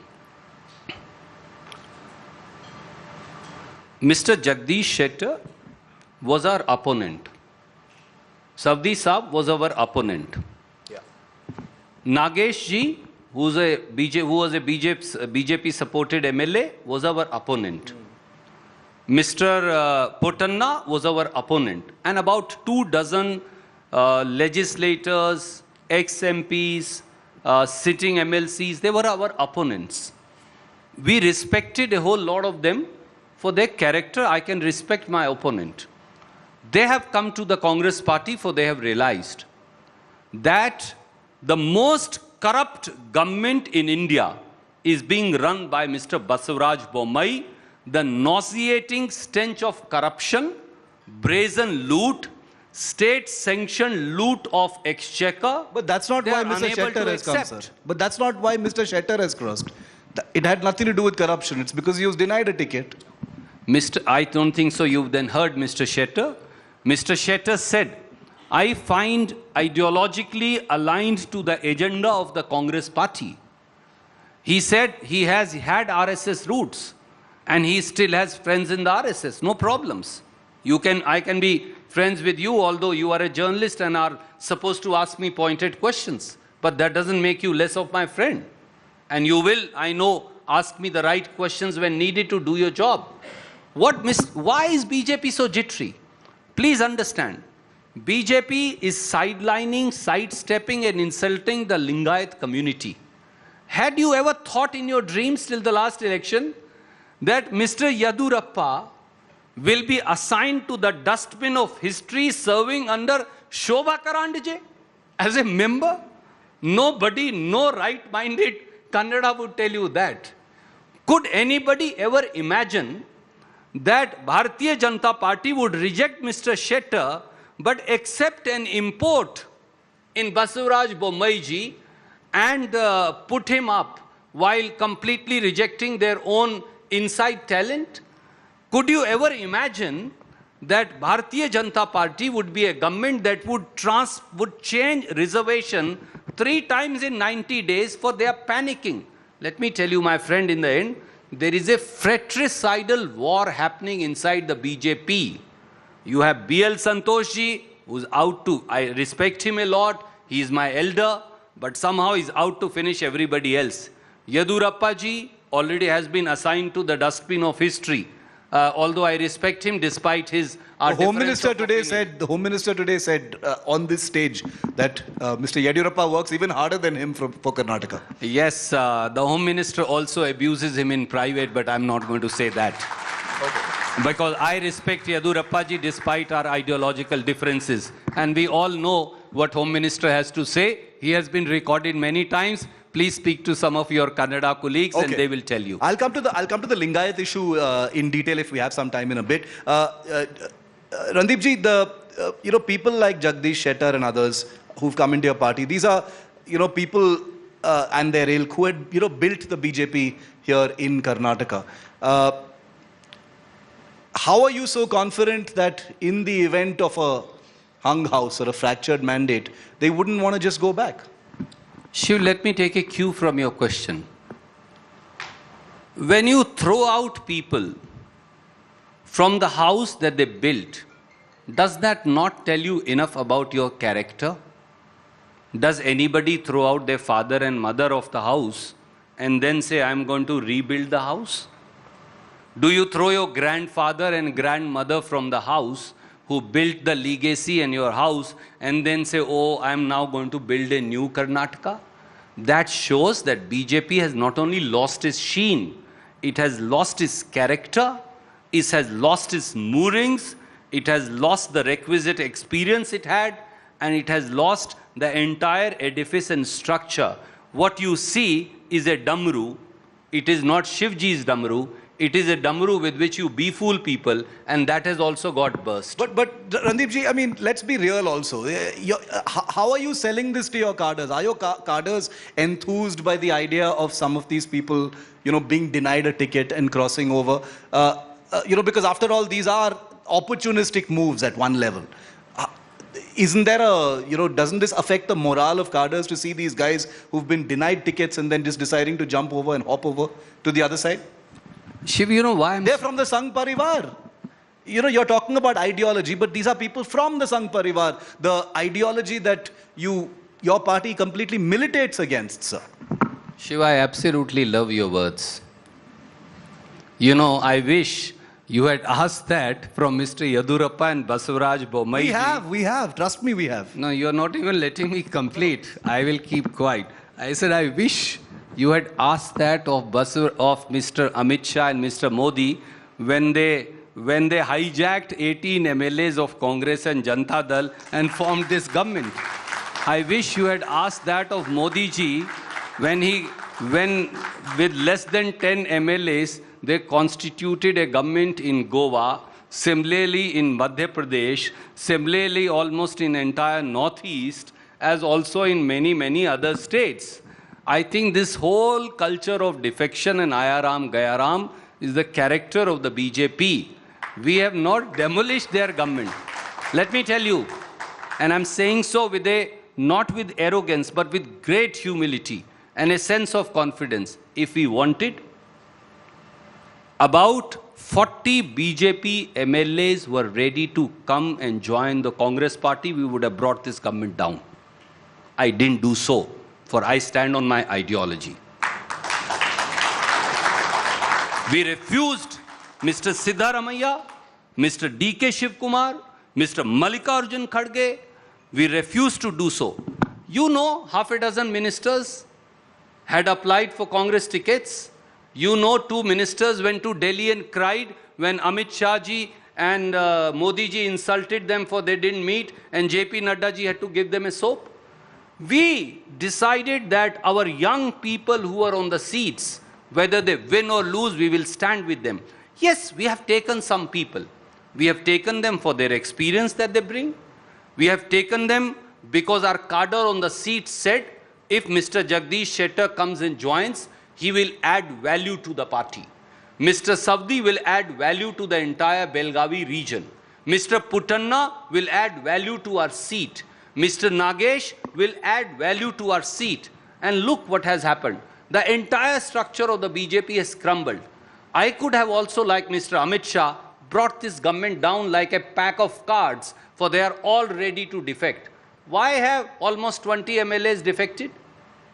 Mr. Jagdish Shettar was our opponent. Savdi Saab was our opponent. Yeah. Nagesh ji, who was a BJP supported MLA, was our opponent. Mr. Potanna was our opponent. And about 24 legislators, ex-MPs, sitting MLCs, they were our opponents. We respected a whole lot of them for their character. I can respect my opponent. They have come to the Congress party for they have realized that the most corrupt government in India is being run by Mr. Basavaraj Bommai. The nauseating stench of corruption, brazen loot, state-sanctioned loot of exchequer. But that's not why Mr. Shettar has come, sir. But that's not why Mr. Shettar has crossed. It had nothing to do with corruption. It's because he was denied a ticket. I don't think so. You've then heard Mr. Shettar. Mr. Shettar said, I find ideologically aligned to the agenda of the Congress party. He said he has had RSS roots and he still has friends in the RSS. No problems. I can be friends with you, although you are a journalist and are supposed to ask me pointed questions. But that doesn't make you less of my friend. And you will, I know, ask me the right questions when needed to do your job. Why is BJP so jittery? Please understand. BJP is sidelining, sidestepping and insulting the Lingayat community. Had you ever thought in your dreams till the last election that Mr. Yadurappa will be assigned to the dustbin of history serving under Shobha Karandje as a member? Nobody, no right-minded Kannada would tell you that. Could anybody ever imagine that Bharatiya Janata Party would reject Mr. Shettar but accept an import in Basavaraj Bommai ji and put him up while completely rejecting their own inside talent? Could you ever imagine that Bharatiya Janata Party would be a government that would change reservation 3 times in 90 days for their panicking? Let me tell you, my friend, in the end, there is a fratricidal war happening inside the BJP. You have BL Santosh ji, who's out to, I respect him a lot, he is my elder, but somehow he's out to finish everybody else. Yadurappa ji, already has been assigned to the dustbin of history. Although I respect him despite his The Home Minister today said on this stage that Mr. Yediyurappa works even harder than him for Karnataka. Yes, the Home Minister also abuses him in private, but I'm not going to say that. Because I respect Yediyurappa ji despite our ideological differences. And we all know what Home Minister has to say. He has been recorded many times. Please speak to some of your Kannada colleagues and they will tell you. I'll come to the Lingayat issue in detail if we have some time in a bit. Randeep ji, people like Jagdish Shettar and others who've come into your party, these are people and their ilk who had built the BJP here in Karnataka. How are you so confident that in the event of a hung house or a fractured mandate, they wouldn't want to just go back? Shiv, let me take a cue from your question. When you throw out people from the house that they built, does that not tell you enough about your character? Does anybody throw out their father and mother of the house and then say, I'm going to rebuild the house? Do you throw your grandfather and grandmother from the house who built the legacy in your house and then say, oh, I'm now going to build a new Karnataka? That shows that BJP has not only lost its sheen, it has lost its character, it has lost its moorings, it has lost the requisite experience it had, and it has lost the entire edifice and structure. What you see is a damru. It is not Shivji's damru. It is a damru with which you befool people, and that has also got burst. But Randeep ji, I mean, let's be real also. How are you selling this to your cadres? Are your cadres enthused by the idea of some of these people, being denied a ticket and crossing over? Because after all, these are opportunistic moves at one level. Isn't there doesn't this affect the morale of cadres to see these guys who've been denied tickets and then just deciding to jump over and hop over to the other side? Shiv, you know why? They're from the Sangh Parivar. You're talking about ideology, but these are people from the Sangh Parivar. The ideology that your party completely militates against, sir. Shiv, I absolutely love your words. I wish you had asked that from Mr. Yediyurappa and Basavaraj Bommai. We have. Trust me, we have. No, you're not even letting me complete. I will keep quiet. I said, I wish you had asked that of Mr. Amit Shah and Mr. Modi when they hijacked 18 MLAs of Congress and Janata Dal and formed this government. I wish you had asked that of Modi ji when with less than 10 MLAs they constituted a government in Goa, similarly in Madhya Pradesh, similarly almost in entire Northeast, as also in many, many other states. I think this whole culture of defection and Ayaram Gayaram is the character of the BJP. We have not demolished their government. Let me tell you, and I'm saying so not with arrogance, but with great humility and a sense of confidence. If we wanted, about 40 BJP MLAs were ready to come and join the Congress party. We would have brought this government down. I didn't do so, for I stand on my ideology. We refused Mr. Siddharamaiah, Mr. D.K. Shivkumar, Mr. Mallikarjun Kharge. We refused to do so. Half a dozen ministers had applied for Congress tickets. 2 ministers went to Delhi and cried when Amit Shah ji and Modi ji insulted them for they didn't meet, and JP Nadda ji had to give them a soap. We decided that our young people who are on the seats, whether they win or lose, we will stand with them. Yes, we have taken some people. We have taken them for their experience that they bring. We have taken them because our cadre on the seat said, if Mr. Jagdish Shettar comes and joins, he will add value to the party. Mr. Savdi will add value to the entire Belgavi region. Mr. Puttanna will add value to our seat. Mr. Nagesh will add value to our seat. And look what has happened. The entire structure of the BJP has crumbled. I could have also, like Mr. Amit Shah, brought this government down like a pack of cards, for they are all ready to defect. Why have almost 20 MLAs defected?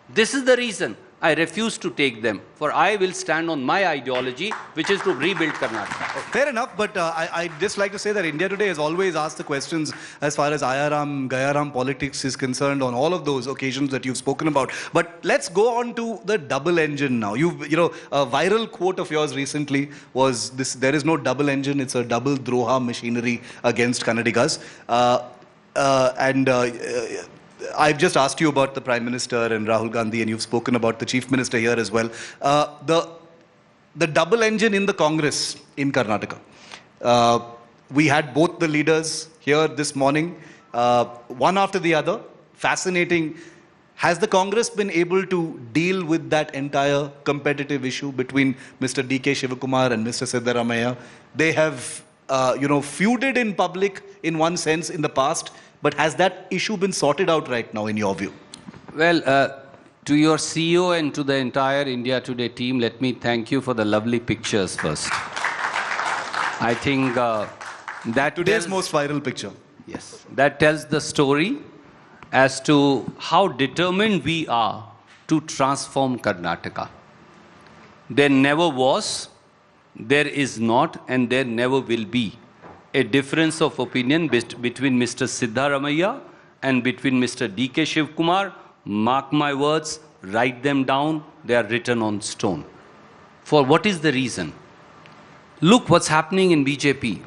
This is the reason. I refuse to take them, for I will stand on my ideology, which is to rebuild Karnataka. Fair enough, but I'd just like to say that India Today has always asked the questions as far as Ayaram, Gayaram politics is concerned on all of those occasions that you've spoken about. But let's go on to the double engine now. You know, a viral quote of yours recently was this: "There is no double engine; it's a double droha machinery against Kannadigas." I've just asked you about the Prime Minister and Rahul Gandhi, and you've spoken about the Chief Minister here as well. The double engine in the Congress in Karnataka. We had both the leaders here this morning, one after the other. Fascinating. Has the Congress been able to deal with that entire competitive issue between Mr. D.K. Shivakumar and Mr. Siddaramaiah? They have, feuded in public in one sense in the past, but has that issue been sorted out right now in your view? Well, to your CEO and to the entire India Today team, let me thank you for the lovely pictures first. I think that today's most viral picture. Yes, that tells the story as to how determined we are to transform Karnataka. There never was, there is not, and there never will be a difference of opinion between Mr. Siddaramaiah and between Mr. D.K. Shivakumar. Mark my words, write them down, they are written on stone. For what is the reason? Look what's happening in BJP.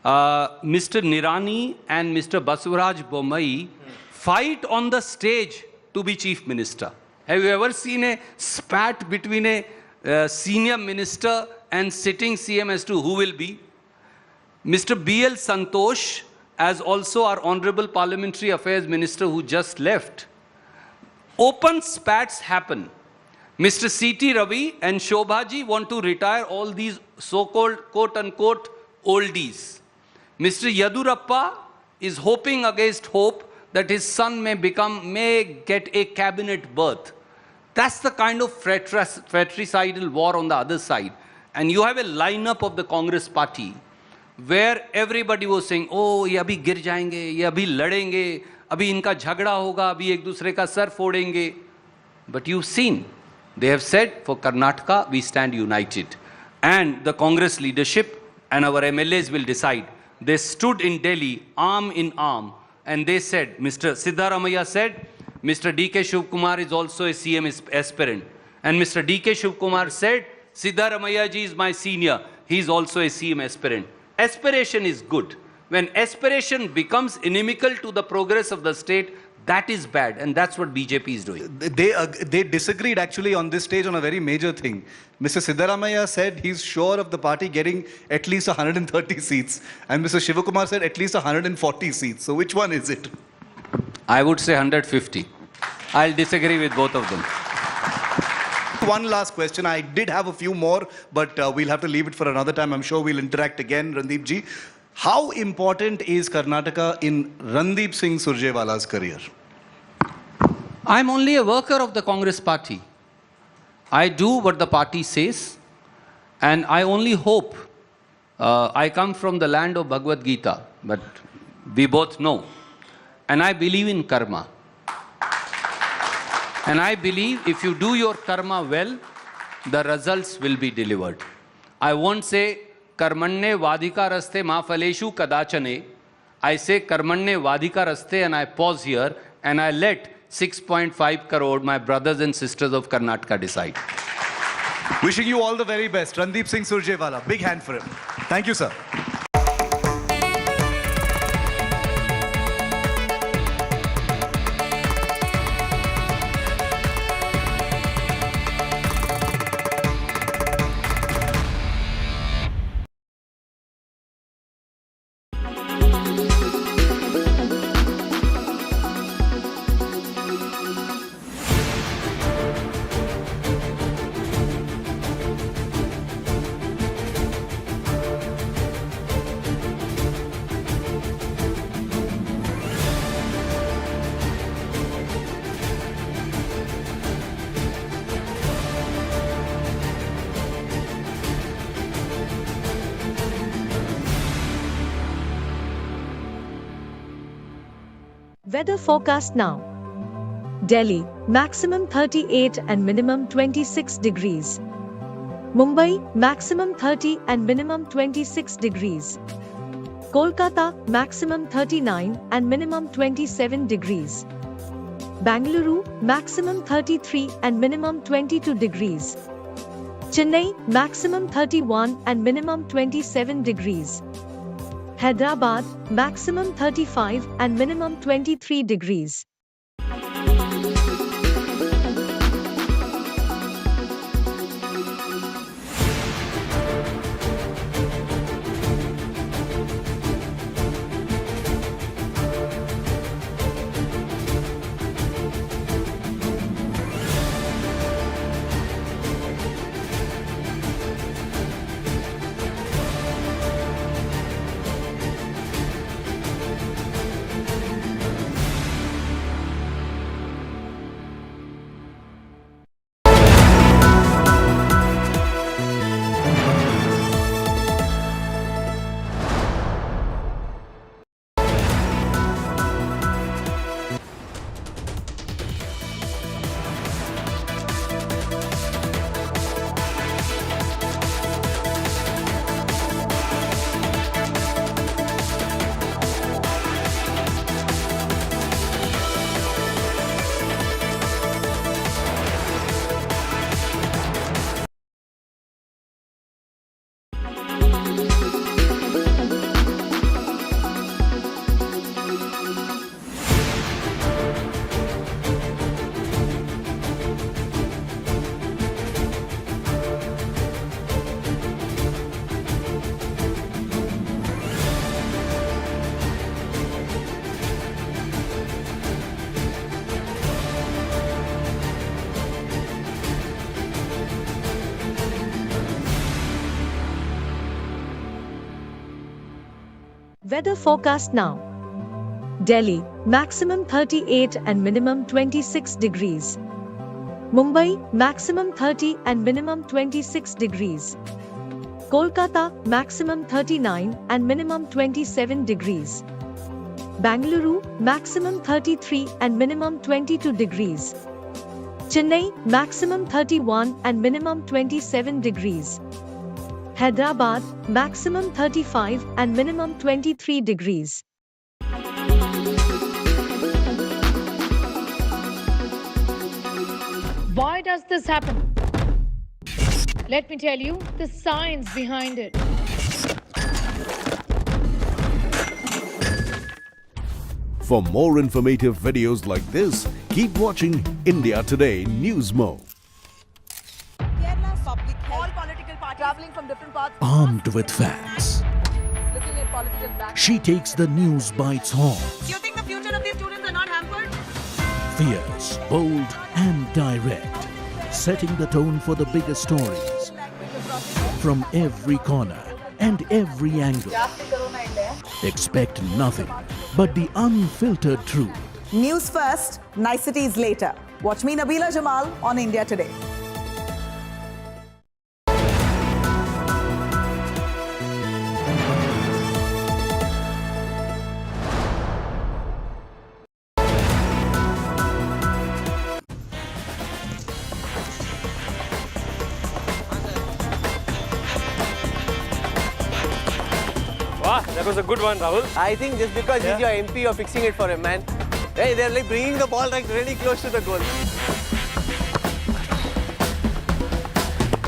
Mr. Nirani and Mr. Basuraj Bommai fight on the stage to be Chief Minister. Have you ever seen a spat between a senior minister and sitting CM as to who will be? Mr. B.L. Santosh, as also our Honorable Parliamentary Affairs Minister who just left, open spats happen. Mr. C.T. Ravi and Shobhaji want to retire all these so-called quote-unquote oldies. Mr. Yadurappa is hoping against hope that his son may get a cabinet berth. That's the kind of fratricidal war on the other side. And you have a lineup of the Congress party where everybody was saying, oh, ये अभी गिर जाएंगे, ये अभी लड़ेंगे, अभी इनका झगड़ा होगा, अभी एक दूसरे का sir फोड़ेंगे. But you've seen, they have said, for Karnataka, we stand united. And the Congress leadership and our MLAs will decide. They stood in Delhi, arm in arm, and they said, Mr. Siddaramaiah said, Mr. D.K. Shivakumar is also a CM aspirant. And Mr. D.K. Shivakumar said, Siddaramaiah ji is my senior, he is also a CM aspirant. Aspiration is good. When aspiration becomes inimical to the progress of the state, that is bad, and that's what BJP is doing. They disagreed actually on this stage on a very major thing. Mr. Siddaramaiah said he's sure of the party getting at least 130 seats, and Mr. Shivakumar said at least 140 seats. So which one is it? I would say 150. I'll disagree with both of them. One last question. I did have a few more, but we'll have to leave it for another time. I'm sure we'll interact again, Randeep ji. How important is Karnataka in Randeep Singh Surjewala's career? I'm only a worker of the Congress party. I do what the party says, and I only hope. I come from the land of Bhagavad Gita, but we both know. And I believe in karma. And I believe if you do your karma well, the results will be delivered. I won't say, Karmanne vadika raste ma faleshu kadachane. I say Karmanne vadika raste, and I pause here and I let 6.5 crore my brothers and sisters of Karnataka decide. Wishing you all the very best. Randeep Singh Surjewala. Big hand for him. Thank you, sir. Weather forecast now. Delhi, maximum 38 and minimum 26 degrees. Mumbai, maximum 30 and minimum 26 degrees. Kolkata, maximum 39 and minimum 27 degrees. Bangalore, maximum 33 and minimum 22 degrees. Chennai, maximum 31 and minimum 27 degrees. Hyderabad, maximum 35 and minimum 23 degrees. Weather forecast now. Delhi, maximum 38 and minimum 26 degrees. Mumbai, maximum 30 and minimum 26 degrees. Kolkata, maximum 39 and minimum 27 degrees. Bangalore, maximum 33 and minimum 22 degrees. Chennai, maximum 31 and minimum 27 degrees. Hyderabad, maximum 35 and minimum 23 degrees. Why does this happen? Let me tell you the science behind it. For more informative videos like this, keep watching India Today News Mo. Kerala's public health. All political parties traveling from different parts. Armed with facts, Looking at political back. she takes the news by its horns. Do you think the future of these students are not hampered? Fierce, bold, and direct, setting the tone for the biggest stories from every corner and every angle. Expect nothing but the unfiltered truth. News first, niceties later. Watch me, Nabila Jamal, on India Today. That was a good one, Rahul. I think just because he's your MP, you're fixing it for him, man. Hey, they're like bringing the ball like really close to the goal.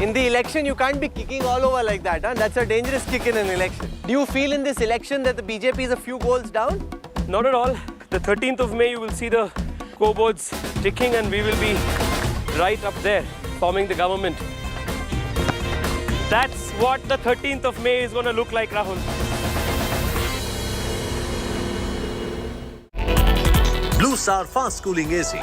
In the election, you can't be kicking all over like that, huh? That's a dangerous kick in an election. Do you feel in this election that the BJP is a few goals down? Not at all. The 13th of May, you will see the scoreboards ticking and we will be right up there, forming the government. That's what the 13th of May is going to look like, Rahul. Blue Star Fast Cooling AC.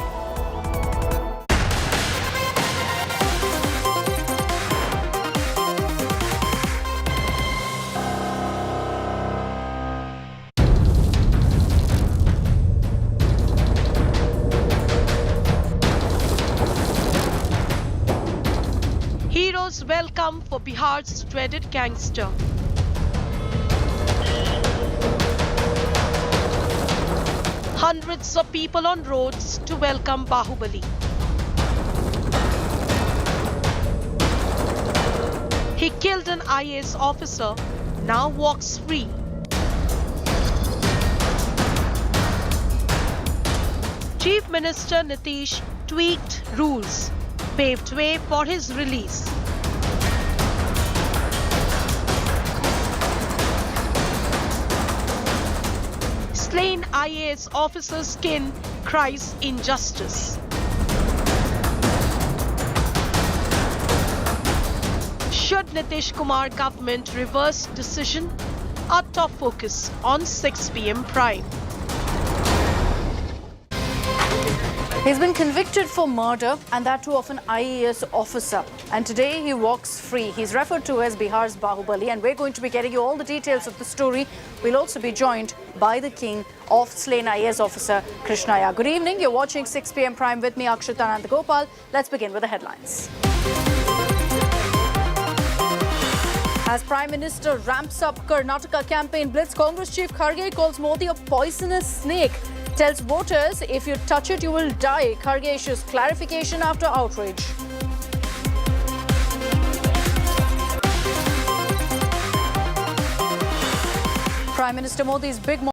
Heroes welcome for Bihar's dreaded gangster. Hundreds of people on roads to welcome Bahubali. He killed an IAS officer, now walks free. Chief Minister Nitish tweaked rules, paved way for his release. Slain IAS officer's skin cries injustice. Should Nitish Kumar government reverse decision? Our top focus on 6 p.m. Prime. He's been convicted for murder, and that too of an IAS officer. And today he walks free. He's referred to as Bihar's Bahubali, and we're going to be getting you all the details of the story. We'll also be joined by the king of slain IAS officer, Krishnaya. Good evening. You're watching 6 p.m. Prime with me, Akshita Nandagopal. Let's begin with the headlines. As Prime Minister ramps up Karnataka campaign blitz, Congress Chief Kharge calls Modi a poisonous snake. Tells voters, if you touch it, you will die. Kharge issues clarification after outrage. Prime Minister Modi's big